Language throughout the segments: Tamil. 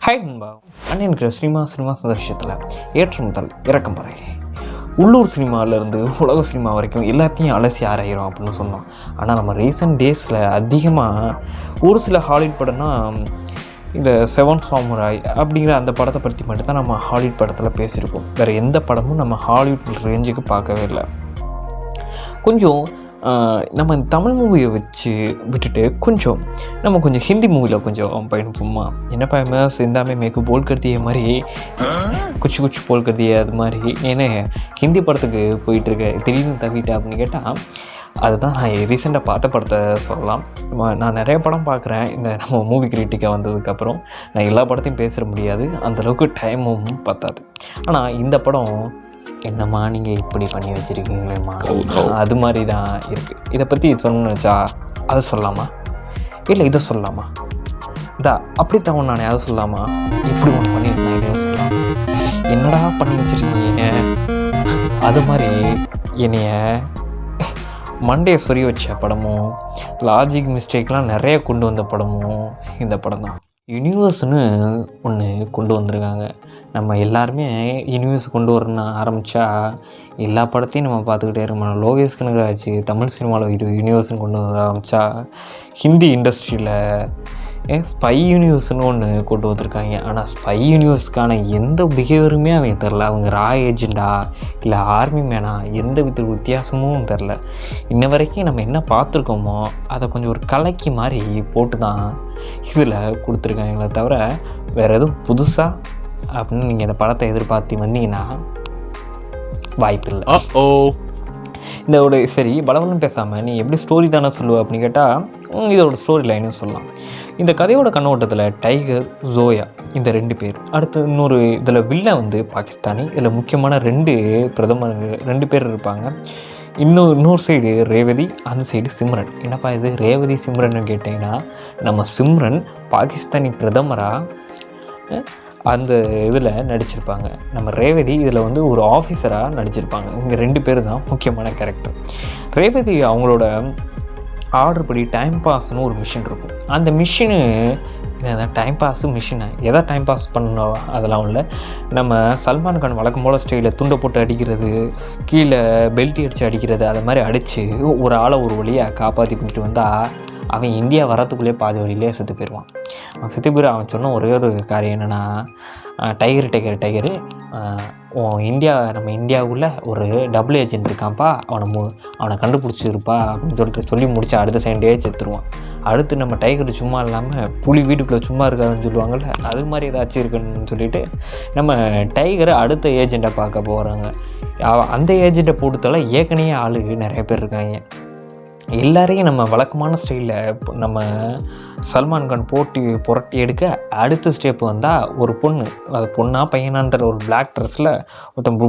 ஹாய் நண்பா. அண்ணனுக்கு சினிமா சந்தோஷத்தில் ஏற்றம் முதல் இறக்கம் வரை உள்ளூர் சினிமாவிலேருந்து உலக சினிமா வரைக்கும் எல்லாத்தையும் அலசி ஆராயிரும் அப்படின்னு சொன்னோம். ஆனால் நம்ம ரீசெண்ட் டேஸில் அதிகமாக ஒரு சில ஹாலிவுட் படம்னா இந்த 7 சாமுராய் அப்படிங்கிற அந்த படத்தை பற்றி மட்டும்தான் நம்ம ஹாலிவுட் படத்தில் பேசியிருக்கோம். வேறு எந்த படமும் நம்ம ஹாலிவுட் ரேஞ்சுக்கு பார்க்கவே இல்லை. கொஞ்சம் நம்ம தமிழ் மூவியை வச்சு விட்டுட்டு கொஞ்சம் ஹிந்தி மூவியில் கொஞ்சம் பயணிப்போமா. என்ன பயமே சிந்தாமே மேற்கு போல் கருதிய மாதிரி குச்சி போல் கருதிய அது மாதிரி ஏன்னா ஹிந்தி படத்துக்கு போயிட்டுருக்க திடீர்னு தவிட்டேன் அப்படின்னு கேட்டால் அதுதான் நான் ரீசெண்டாக பார்த்த படத்தை சொல்லலாம். நான் நிறைய படம் பார்க்குறேன். இந்த நம்ம மூவி கிரிட்டிக்காக வந்ததுக்கப்புறம் நான் எல்லா படத்தையும் பேச முடியாது, அந்தளவுக்கு டைமும் பத்தாது. ஆனால் இந்த படம் என்னம்மா நீங்கள் இப்படி பண்ணி வச்சுருக்கீங்களேம்மா அது மாதிரி தான் இருக்குது. இதை பற்றி சொல்லணும்னு வச்சா அதை சொல்லலாமா, இல்லை இதை சொல்லலாமா, அப்படி தவன் நானே அதை சொல்லலாமா, இப்படி ஒன்று பண்ணி வச்சுருந்தேன் இதை சொல்லலாம், என்னடா பண்ணி வச்சுருக்கீங்க அது மாதிரி என்னைய மண்டையை சொறி வச்ச படமும் லாஜிக் மிஸ்டேக்லாம் நிறைய கொண்டு வந்த படமும் இந்த படம் தான். யூனிவர்ஸ்னு ஒன்று கொண்டு வந்திருக்காங்க. நம்ம எல்லாருமே யூனிவர்ஸ் கொண்டு வரணும்னு ஆரம்பித்தா எல்லா படத்தையும் நம்ம பார்த்துக்கிட்டே இருக்கோம். லோகேஷ் கனகராஜ் தமிழ் சினிமாவில் யூனிவர்ஸ்னு கொண்டு வர ஆரம்பித்தா ஹிந்தி இண்டஸ்ட்ரியில் ஸ்பை யூனிவர்ஸ்னு ஒன்று கொண்டு வந்திருக்காங்க. ஆனால் ஸ்பை யூனிவர்ஸுக்கான எந்த பிஹேவியருமே அவங்க தெரில. அவங்க ரா ஏஜெண்டா இல்லை ஆர்மி மேனா எந்த வித்தியாசமும் தெரில. இன்ன வரைக்கும் நம்ம என்ன பார்த்துருக்கோமோ அதை கொஞ்சம் ஒரு கலக்கி மாதிரி போட்டு தான் இதில் கொடுத்துருக்காங்களே தவிர வேறு எதுவும் புதுசாக அப்படின்னு நீங்கள் இந்த படத்தை எதிர்பார்த்து வந்தீங்கன்னா வாய்ப்பு இல்லை. இதோட சரி பலவனும் பேசாமல் நீ எப்படி ஸ்டோரி தானே சொல்லுவ அப்படின்னு கேட்டால் இதோட ஸ்டோரி லைனும் சொல்லலாம். இந்த கதையோட கண்ணோட்டத்தில் டைகர், ஜோயா இந்த 2 பேர், அடுத்து இன்னொரு இதில் வில்ல பாகிஸ்தானி, இதில் முக்கியமான 2 பேர் இருப்பாங்க. இன்னொரு சைடு ரேவதி, அந்த சைடு சிம்ரன். என்னப்பா இது ரேவதி சிம்ரன்னு கேட்டிங்கன்னா நம்ம சிம்ரன் பாகிஸ்தானி பிரதமராக அந்த இதில் நடிச்சிருப்பாங்க. நம்ம ரேவதி இதில் ஒரு ஆஃபீஸராக நடிச்சிருப்பாங்க. இங்கே 2 பேர் தான் முக்கியமான கேரக்டர். ரேவதி அவங்களோட ஆர்டர் படி டைம் பாஸ்னு ஒரு மிஷின் இருக்கும். அந்த மிஷினு டைம் பாஸு மிஷினை எதை டைம் பாஸ் பண்ணோம் அதெல்லாம் இல்லை. நம்ம சல்மான் கான் வழக்கம் போல் ஸ்டைலில் துண்டை போட்டு அடிக்கிறது, கீழே பெல்ட் அடித்து அடிக்கிறது, அது மாதிரி அடித்து ஒரு ஆளை ஒரு வழியாக காப்பாற்றி கொண்டு வந்தால் அவன் இந்தியா வரத்துக்குள்ளே பாதி வழியிலே செத்து போயிடுவான். அவன் செத்து போயிடு. அவன் சொன்ன ஒரே ஒரு காரியம் என்னென்னா, டைகரு நம்ம இந்தியாவுக்குள்ளே ஒரு டபுள் ஏஜென்ட் இருக்கான்ப்பா, அவனை கண்டுபிடிச்சிருப்பா அப்படின்னு சொல்லி முடிச்சா அடுத்த செகண்டே செத்துருவான். அடுத்து நம்ம டைகர் சும்மா இல்லாமல் புலி வீட்டுக்குள்ளே சும்மா இருக்காதுன்னு சொல்லுவாங்கள்ல, அது மாதிரி ஏதாச்சும் இருக்குன்னு சொல்லிட்டு நம்ம டைகரை அடுத்த ஏஜெண்ட்டை பார்க்க போகிறாங்க. அந்த ஏஜெண்ட்டை போட்டுத்தால ஏற்கனவே ஆளு நிறைய பேர் இருக்காங்க. எல்லாரையும் நம்ம வழக்கமான ஸ்டைலில் நம்ம சல்மான் கான் புரட்டி எடுக்க அடுத்த ஸ்டெப் வந்தால் ஒரு பொண்ணு, அது பொண்ணா பையனான்ற ஒரு பிளாக் ட்ரெஸ்ஸில் ஒருத்தன்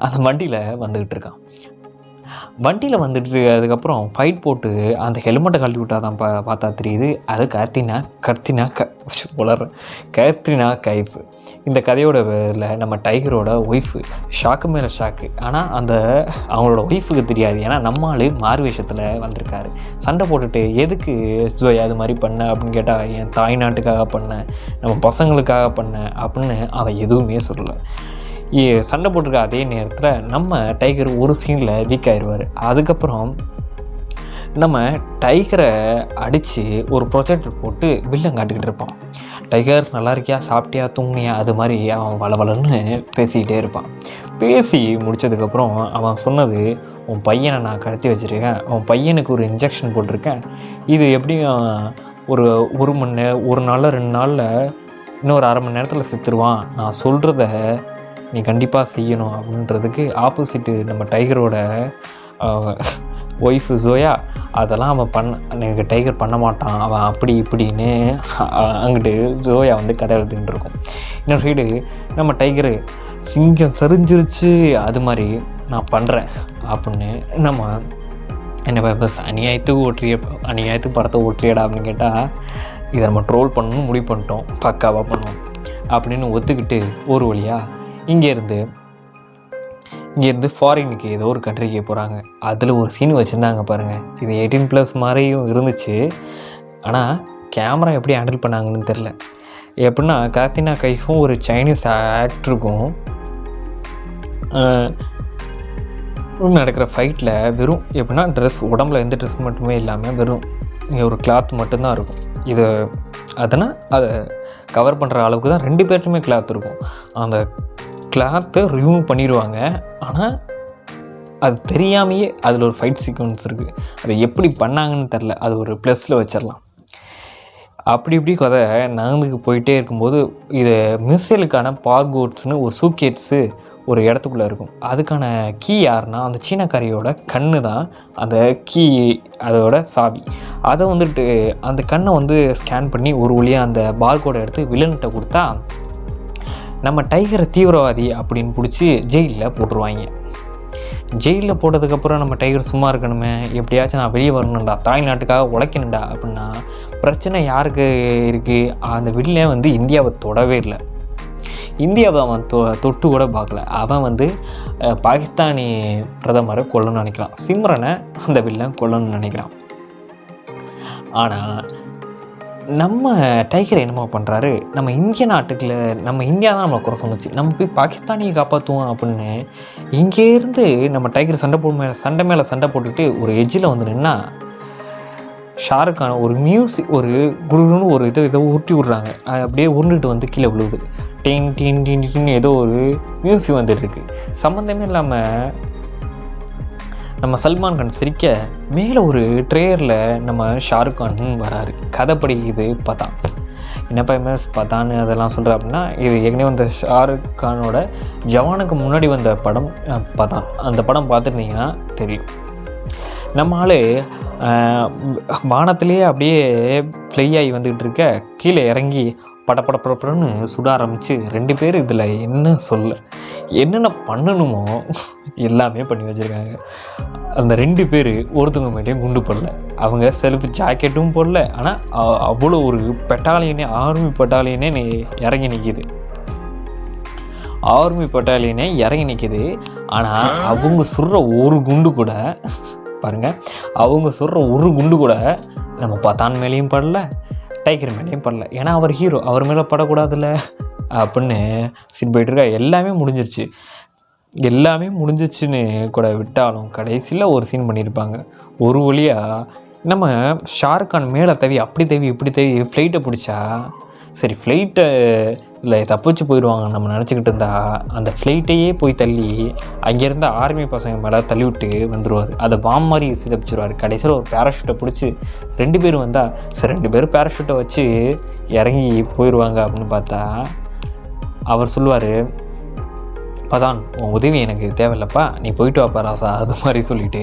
அந்த வண்டியில் வந்துக்கிட்டு இருக்கான். வண்டியில் வந்துட்டு அதுக்கப்புறம் ஃபைட் போட்டு அந்த ஹெல்மெட்டை கழட்டி விட்டால் தான் பார்த்தா தெரியுது அது கேத்ரினா கைஃப். இந்த கதையோட இதில் நம்ம டைகரோட ஒய்ஃபு ஷாக்கு மேலே ஷாக்கு. ஆனால் அவங்களோட ஒய்ஃபுக்கு தெரியாது. ஏன்னா நம்மால் மாறு வேஷத்தில் வந்திருக்காரு. சண்டை போட்டுட்டு எதுக்கு ஜோயா அது மாதிரி பண்ண அப்படின்னு கேட்டால் என் தாய்நாட்டுக்காக பண்ணேன், நம்ம பசங்களுக்காக பண்ணேன் அப்படின்னு அவன் எதுவுமே சொல்லலை. சண்டை போட்டிருக்க அதே நேரத்தில் நம்ம டைகர் ஒரு சீனில் வீக் ஆயிடுவார். அதுக்கப்புறம் நம்ம டைகரை அடித்து ஒரு ப்ரொஜெக்டர் போட்டு வில்லன் காட்டிக்கிட்டு இருப்பான். டைகர் நல்லா இருக்கியா, சாப்பிட்டியா, தூங்கினியா, அது மாதிரி அவன் வளவலன்னு பேசிக்கிட்டே இருப்பான். பேசி முடித்ததுக்கப்புறம் அவன் சொன்னது, உன் பையனை நான் கடத்தி வச்சுருக்கேன், உன் பையனுக்கு ஒரு இன்ஜெக்ஷன் போட்டிருக்கேன், இது எப்படியும் ஒரு நாளில் 2 நாளில் இன்னொரு அரை மணி நேரத்தில் செத்துருவான், நான் சொல்கிறத நீ கண்டிப்பாக செய்யணும் அப்படின்றதுக்கு ஆப்போசிட்டு நம்ம டைகரோட ஒய்ஃபு ஜோயா, அதெல்லாம் அவன் டைகர் பண்ண மாட்டான், அவன் அப்படி இப்படின்னு அங்கிட்டு ஜோயா கதை எழுதிக்கிட்டு இருக்கும். இன்னொரு சைடு நம்ம டைகரு சிங்கம் சரிஞ்சிருச்சு அது மாதிரி நான் பண்ணுறேன் அப்படின்னு நம்ம என்ன பஸ் அநியாயத்துக்கு படத்தை ஓட்டுறியடா அப்படின்னு கேட்டால் இதை நம்ம ட்ரோல் பண்ணணும்னு முடிவு பண்ணிட்டோம், பக்காவாக பண்ணணும் அப்படின்னு ஒத்துக்கிட்டு ஒரு வழியாக இங்கேருந்து ஃபாரினுக்கு ஏதோ ஒரு கண்ட்ரிக்கு போகிறாங்க. அதில் ஒரு சீன் வச்சுருந்தாங்க பாருங்கள். இது 18+ மாதிரியும் இருந்துச்சு. ஆனால் கேமரா எப்படி ஹேண்டில் பண்ணாங்கன்னு தெரில. எப்படின்னா கத்ரினா கைஃபும் ஒரு சைனீஸ் ஆக்டருக்கும் நடக்கிற ஃபைட்டில் வெறும் எப்படின்னா ட்ரெஸ், உடம்புல எந்த ட்ரெஸ் மட்டுமே இல்லாமல் வெறும் இங்கே ஒரு கிளாத் மட்டும்தான் இருக்கும். இது அதனால் அதை கவர் பண்ணுற அளவுக்கு தான் 2 பேர்ட்டுமே கிளாத் இருக்கும். அந்த கிளாத்தை ரிமூவ் பண்ணிடுவாங்க. ஆனால் அது தெரியாமையே அதில் ஒரு ஃபைட் சீக்வன்ஸ் இருக்குது. அதை எப்படி பண்ணாங்கன்னு தெரில, அது ஒரு ப்ளஸில் வச்சிடலாம். அப்படி இப்படி கதை நகர்ந்துக்கு போயிட்டே இருக்கும்போது இது மிசைலுக்கான பார்கோட்ஸ்னு ஒரு சூட்கேட்ஸு ஒரு இடத்துக்குள்ளே இருக்கும். அதுக்கான கீ யாருன்னா அந்த சீனக்காரியோட கண்ணு தான் அந்த கீ, அதோட சாவி. அதை வந்துட்டு அந்த கண்ணை வந்து ஸ்கேன் பண்ணி ஒரு வழியாக அந்த பார்கோடை எடுத்து வில்லன்கிட்ட கொடுத்தா நம்ம டைகரை தீவிரவாதி அப்படின்னு பிடிச்சி ஜெயிலில் போட்டுருவாங்க. ஜெயிலில் போட்டதுக்கப்புறம் நம்ம டைகர் சும்மா இருக்கணுமே, எப்படியாச்சும் நான் வெளியே வரணும்டா, தாய்நாட்டுக்காக உழைக்கணும்டா அப்படின்னா பிரச்சனை யாருக்கு இருக்குது? அந்த வில்லன் வந்து இந்தியாவை தொடவே இல்லை. இந்தியாவை அவன் தொட்டு கூட பார்க்கல. அவன் வந்து பாகிஸ்தானி பிரதமரை கொல்லணும்னு நினைக்கிறான். சிம்ரனை அந்த வில்லன் கொல்லணும்னு நினைக்கிறான். ஆனால் நம்ம டைகர் என்னமா பண்ணுறாரு, நம்ம இந்திய நாட்டுக்குள்ள நம்ம இந்தியா தான் நம்மளை குறை சொன்னிச்சு, நம்ம போய் பாகிஸ்தானியை காப்பாற்றுவோம் அப்படின்னு இங்கேருந்து நம்ம டைகர் சண்டை மேலே சண்டை போட்டுட்டு ஒரு எஜ்ஜில் வந்து நின்னா ஷாருக் கான் ஒரு மியூசிக், ஒரு குருன்னு ஒரு இதை ஊட்டி விட்றாங்க. அப்படியே உருண்டுட்டு வந்து கீழே விழுவுது. டின் டின் டின் டின்னு ஏதோ ஒரு மியூசிக் வந்துட்டுருக்கு. சம்மந்தமே இல்லாமல் நம்ம சல்மான் கான் சிரிக்க மேலே ஒரு ட்ரெயரில் நம்ம ஷாருக் கான் வராரு. கதை படிக்குது பதான். என்னப்பா எம்எஸ் பதான்னு அதெல்லாம் சொல்கிற அப்படின்னா, இது ஏற்கனவே வந்த ஷாருக் கானோட ஜவானுக்கு முன்னாடி வந்த படம் பதான். அந்த படம் பார்த்துருந்தீங்கன்னா தெரியும். நம்ம ஆள் வானத்திலேயே அப்படியே ஃப்ளை ஆகி வந்துக்கிட்டு இருக்க கீழே இறங்கி படப்படப்படன்னு சுட ஆரம்பித்து 2 பேர் இதில் என்னென்ன பண்ணணுமோ எல்லாமே பண்ணி வச்சுருக்காங்க. அந்த 2 பேர் ஒருத்தவங்க மேலேயும் குண்டு போடல, அவங்க செல்ஃப் ஜாக்கெட்டும் போடல. ஆனால் அவ்வளோ ஒரு பெட்டாலியனே, ஆர்மி பெட்டாலியனே இறங்கி நிற்கிது. ஆனால் அவங்க சுடுற ஒரு குண்டு கூட பாருங்கள், அவங்க சுடுற ஒரு குண்டு கூட நம்ம பதான் மேலேயும் படல, டைகர் மேலேயும் படல. ஏன்னா அவர் ஹீரோ, அவர் மேலே படக்கூடாதுல்ல அப்படின்னு சீன் போயிட்டுருக்கா. எல்லாமே முடிஞ்சிச்சுன்னு கூட விட்டாலும் கடைசியில் ஒரு சீன் பண்ணியிருப்பாங்க. ஒரு வழியாக நம்ம ஷாருக் கான் மேலே இப்படி தவி ஃப்ளைட்டை பிடிச்சா சரி, ஃப்ளைட்டை இல்லை தப்பிச்சு போயிடுவாங்க நம்ம நினச்சிக்கிட்டு இருந்தால் அந்த ஃப்ளைட்டையே போய் தள்ளி அங்கேருந்து ஆர்மி பசங்க மேலே தள்ளி விட்டு வந்துடுவார். அதை பாம் மாதிரி சிதப்பிச்சிருவார். கடைசியில் ஒரு பேராஷூட்டை பிடிச்சி 2 பேர் வந்தால் சரி 2 பேரும் பேராஷூட்டை வச்சு இறங்கி போயிடுவாங்க அப்படின்னு பார்த்தா அவர் சொல்லுவார், பதான் உன் உதவி எனக்கு தேவையில்லப்பா, நீ போயிட்டு வாப்பா ராசா, அது மாதிரி சொல்லிவிட்டு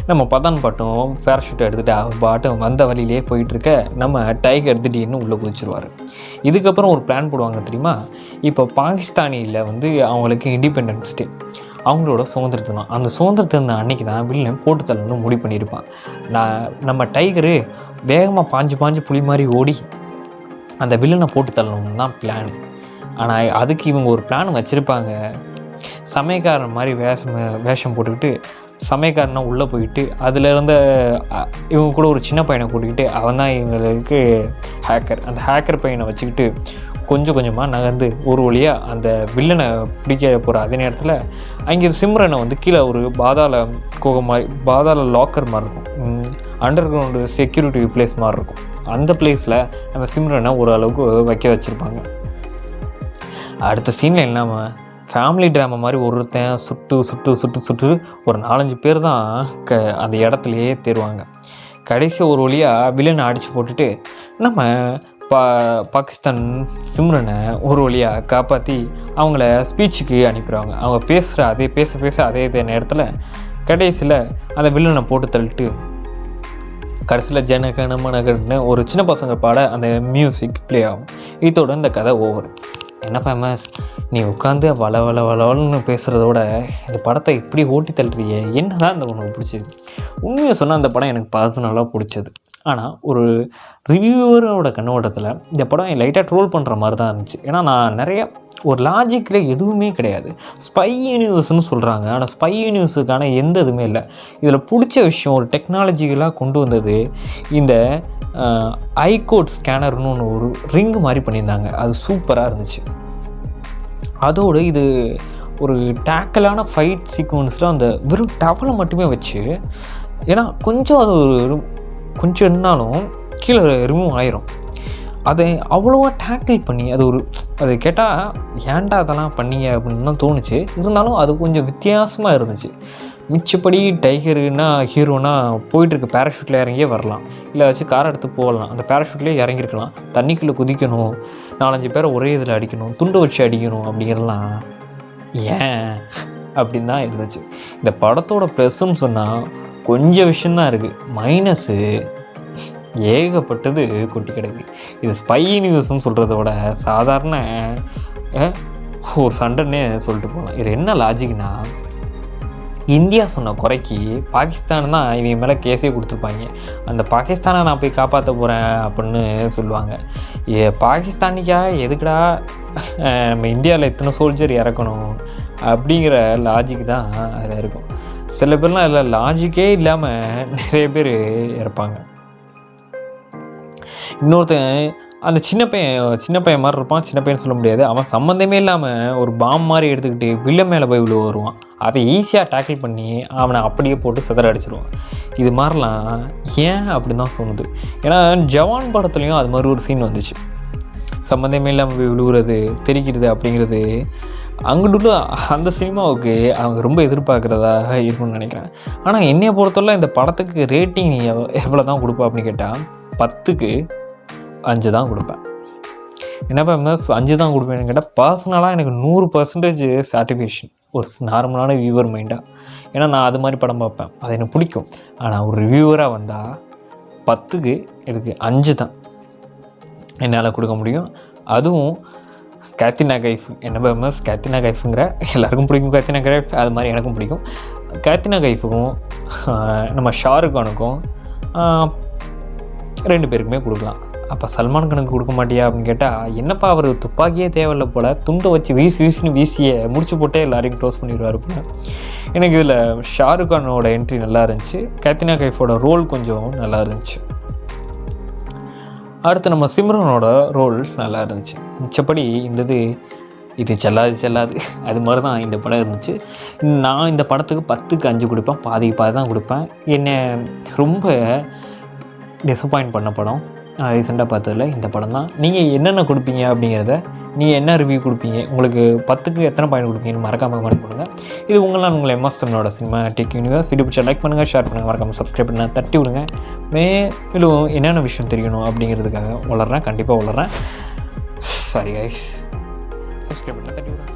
நம்ம பதான் பாட்டும் பேராஷூட்டை எடுத்துகிட்டு அவர் பாட்டும் வந்த வழியிலே போயிட்டுருக்க நம்ம டைகர் திடீர்னு உள்ளே குதிச்சிருவார். இதுக்கப்புறம் ஒரு பிளான் போடுவாங்க தெரியுமா. இப்போ பாகிஸ்தானியில் வந்து அவங்களுக்கு இண்டிபெண்டன்ஸ் டே, அவங்களோட சுதந்திர தினம். அந்த சுதந்திர தினம் அன்றைக்கி தான் வில்லன் போட்டு தள்ளணும்னு முடிவு பண்ணியிருப்பான். நம்ம டைகரு வேகமாக பாஞ்சு புலி மாதிரி ஓடி அந்த வில்லனை போட்டு தள்ளணும்னு தான் பிளான். ஆனால் அதுக்கு இவங்க ஒரு பிளான் வச்சுருப்பாங்க. சமயக்காரன் மாதிரி வேஷம் போட்டுக்கிட்டு சமயக்காரனை உள்ளே போயிட்டு அதில் இருந்த இவங்க கூட ஒரு சின்ன பையனை கூட்டிக்கிட்டு அவன் தான் இவங்களுக்கு ஹேக்கர். அந்த ஹேக்கர் பையனை வச்சுக்கிட்டு கொஞ்சம் கொஞ்சமாக நகர்ந்து ஒரு வழியாக அந்த வில்லனை பிடிக்க போகிற அதே நேரத்தில் அங்கே சிம்ரனை வந்து கீழே ஒரு பாதாள லாக்கர் மாதிரி இருக்கும், அண்டர் கிரவுண்டு செக்யூரிட்டி பிளேஸ் மாதிரி இருக்கும். அந்த பிளேஸில் நம்ம சிம்ரனை ஓரளவுக்கு வைக்க வச்சுருப்பாங்க. அடுத்த சீனில் இல்லாமல் ஃபேமிலி ட்ராமா மாதிரி ஒருத்தன் சுட்டு ஒரு 4-5 பேர் தான் அந்த இடத்துலையே தேருவாங்க. கடைசி ஒரு வழியாக வில்லனை அடித்து போட்டுட்டு நம்ம பாகிஸ்தான் சிம்ரனை ஒரு வழியாக காப்பாற்றி அவங்கள ஸ்பீச்சுக்கு அனுப்பிடுவாங்க. அவங்க பேச அதே நேரத்தில் கடைசியில் அந்த வில்லனை போட்டு தள்ளிட்டு கடைசியில் ஜனகணமனகன்னு ஒரு சின்ன பசங்க பாட அந்த மியூசிக் ப்ளே ஆகும். இதோட இந்த கதை ஓவர். என்ன ஃபேமஸ், நீ உட்காந்து வளன்னு பேசுகிறதோட இந்த படத்தை இப்படி ஓட்டி தள்ளுறியே, என்ன தான் இந்த உனக்கு பிடிச்சது? உண்மையை சொன்னால் அந்த படம் எனக்கு பர்சனலாக பிடிச்சது. ஆனால் ஒரு ரிவ்யூவரோட கண்ணோட்டத்தில் இந்த படம் லைட்டாக ட்ரோல் பண்ணுற மாதிரி தான் இருந்துச்சு. ஏன்னா நான் நிறைய ஒரு லாஜிக்கில் எதுவுமே கிடையாது. ஸ்பை யூனிவர்ஸ்னு சொல்கிறாங்க, ஆனால் ஸ்பை யூனிவர்ஸுக்கான எந்த இதுவுமே இல்லை. இதில் பிடிச்ச விஷயம் ஒரு டெக்னாலஜிக்கலாக கொண்டு வந்தது. இந்த ஐகோட் ஸ்கேனர்னு ஒன்று ஒரு ரிங் மாதிரி பண்ணியிருந்தாங்க, அது சூப்பராக இருந்துச்சு. அதோடு இது ஒரு டேக்கலான ஃபைட் சீக்வன்ஸில் அந்த வெறும் டவலை மட்டுமே வச்சு, ஏன்னா கொஞ்சம் அது ஒரு கொஞ்சம் இருந்தாலும் கீழே ரிமூவ் ஆயிரும். அதை அவ்வளோவா டேக்கிள் பண்ணி அது கேட்டால் ஏன்டா அதெல்லாம் பண்ணீங்க அப்படின்னு தான் தோணுச்சு. இருந்தாலும் அது கொஞ்சம் வித்தியாசமாக இருந்துச்சு. மிச்சப்படி டைகருன்னா ஹீரோனா போயிட்டுருக்கு பேராஷூட்டில் இறங்கியே வரலாம், இல்லை வச்சு காரை எடுத்து போகலாம், அந்த பேராஷூட்லேயே இறங்கியிருக்கலாம். தண்ணிக்குள்ளே குதிக்கணும், 4-5 பேரை ஒரே இதில் அடிக்கணும், துண்டை வச்சு அடிக்கணும் அப்படிங்கிறலாம் ஏன் அப்படின்னு தான் இருந்துச்சு. இந்த படத்தோட ப்ளஸ்ன்னு சொன்னால் கொஞ்சம் விஷயந்தான் இருக்குது, மைனஸு ஏகப்பட்டது கொட்டி கிடக்கு. இது ஸ்பை யூனிவர்ஸ்னு சொல்கிறத விட சாதாரண ஒரு சண்டைன்னே சொல்லிட்டு போகலாம். இது என்ன லாஜிக்னா, இந்தியா சொன்ன குறைக்கு பாகிஸ்தான் தான் இவங்க மேலே கேஸே கொடுத்துருப்பாங்க. அந்த பாகிஸ்தானை நான் போய் காப்பாற்ற போகிறேன் அப்படின்னு சொல்லுவாங்க. பாகிஸ்தானிக்கா எதுக்குடா நம்ம இந்தியாவில் எத்தனை சோல்ஜர் இறக்கணும் அப்படிங்கிற லாஜிக் தான் அதில் இருக்கும். சில பேர்லாம் அதில் லாஜிக்கே இல்லாமல் நிறைய பேர் இறப்பாங்க. இன்னொருத்தன் அந்த சின்ன பையன் மாதிரி இருப்பான். சின்ன பையன் சொல்ல முடியாது, அவன் சம்மந்தமே இல்லாமல் ஒரு பாம் மாதிரி எடுத்துக்கிட்டு வில்லன் மேலே போய் விழுவ வருவான். அதை ஈஸியாக டேக்கிள் பண்ணி அவனை அப்படியே போட்டு சிதற அடிச்சிடுவான். இது மாதிரிலாம் ஏன் அப்படின்னு தான் தோணுது. ஏன்னா ஜவான் படத்துலேயும் அது மாதிரி ஒரு சீன் வந்துச்சு, சம்மந்தமே இல்லாமல் போய் விழுவுறது தெரிக்கிறது அப்படிங்கிறது. அங்கிட்டு அந்த சினிமாவுக்கு அவங்க ரொம்ப எதிர்பார்க்குறதாக இருக்கும்னு நினைக்கிறேன். ஆனால் என்னையை பொறுத்தவரை இந்த படத்துக்கு ரேட்டிங் எவ்வளோ தான் கொடுப்பேன் அப்படின்னு கேட்டால் 10க்கு 5 தான் கொடுப்பேன். என்னப்பா இருந்தால் 5 தான் கொடுப்பேன்னு கேட்டால் பர்சனலாக எனக்கு 100% சாட்டிஸ்ஃபேக்ஷன் ஒரு நார்மலான வியூவர் மைண்டாக. ஏன்னா நான் அது மாதிரி படம் பார்ப்பேன், அது எனக்கு பிடிக்கும். ஆனால் ஒரு ரிவ்யூவராக வந்தால் 10க்கு எனக்கு 5 தான் என்னால் கொடுக்க முடியும். அதுவும் கேத்ரினா கைஃப், NBMS கேத்ரினா கைஃபுங்கிற எல்லாருக்கும் பிடிக்கும். கேத்ரினா கைஃப் அது மாதிரி எனக்கும் பிடிக்கும். கேத்ரினா கைஃபுக்கும் நம்ம ஷாருக் கானுக்கும் 2 பேருக்குமே கொடுக்கலாம். அப்போ சல்மான் கானுக்கு கொடுக்க மாட்டியா அப்படின்னு கேட்டால், என்னப்பா அவர் துப்பாக்கியே தேவையில்லை போல், துண்டை வச்சு வீசின்னு வீசியை முடிச்சு போட்டே எல்லாரையும் க்ளோஸ் பண்ணிடுவார் போல். எனக்கு இதில் ஷாருக் கானோட என்ட்ரி நல்லா இருந்துச்சு, கேத்ரினா கைஃபோட ரோல் கொஞ்சம் நல்லா இருந்துச்சு. அடுத்து நம்ம சிம்ரனோட ரோல் நல்லா இருந்துச்சு. மிச்சப்படி இது செல்லாது அது மாதிரி தான் இந்த படம் இருந்துச்சு. நான் இந்த படத்துக்கு 10க்கு 5 கொடுப்பேன், பாதி தான் கொடுப்பேன். என்னை ரொம்ப டிசப்பாயிண்ட் பண்ண படம் நான் ரீசெண்டாக பார்த்ததில் இந்த படம் தான். நீங்கள் என்னென்ன கொடுப்பீங்க அப்படிங்கிறத, நீங்கள் என்ன ரிவ்யூ கொடுப்பீங்க, உங்களுக்கு 10க்கு எத்தனை பாயிண்ட் கொடுப்பீங்கன்னு மறக்காமல் கமெண்ட் பண்ணுங்கள். இது உங்களை MS தமிழோட சினிமாட்டிக் யூனிவர்ஸ். வீடியோ பிடிச்சா லைக் பண்ணுங்கள், ஷேர் பண்ணுங்கள், மறக்காமல் சப்ஸ்கிரைப் பண்ண தட்டி விடுங்க. மேலும் என்னென்ன விஷயம் தெரியணும் அப்படிங்கிறதுக்காக கண்டிப்பாக வளர்கிறேன். சாரி கைஸ், சப்ஸ்கிரைப் பண்ண தட்டி விடுங்க.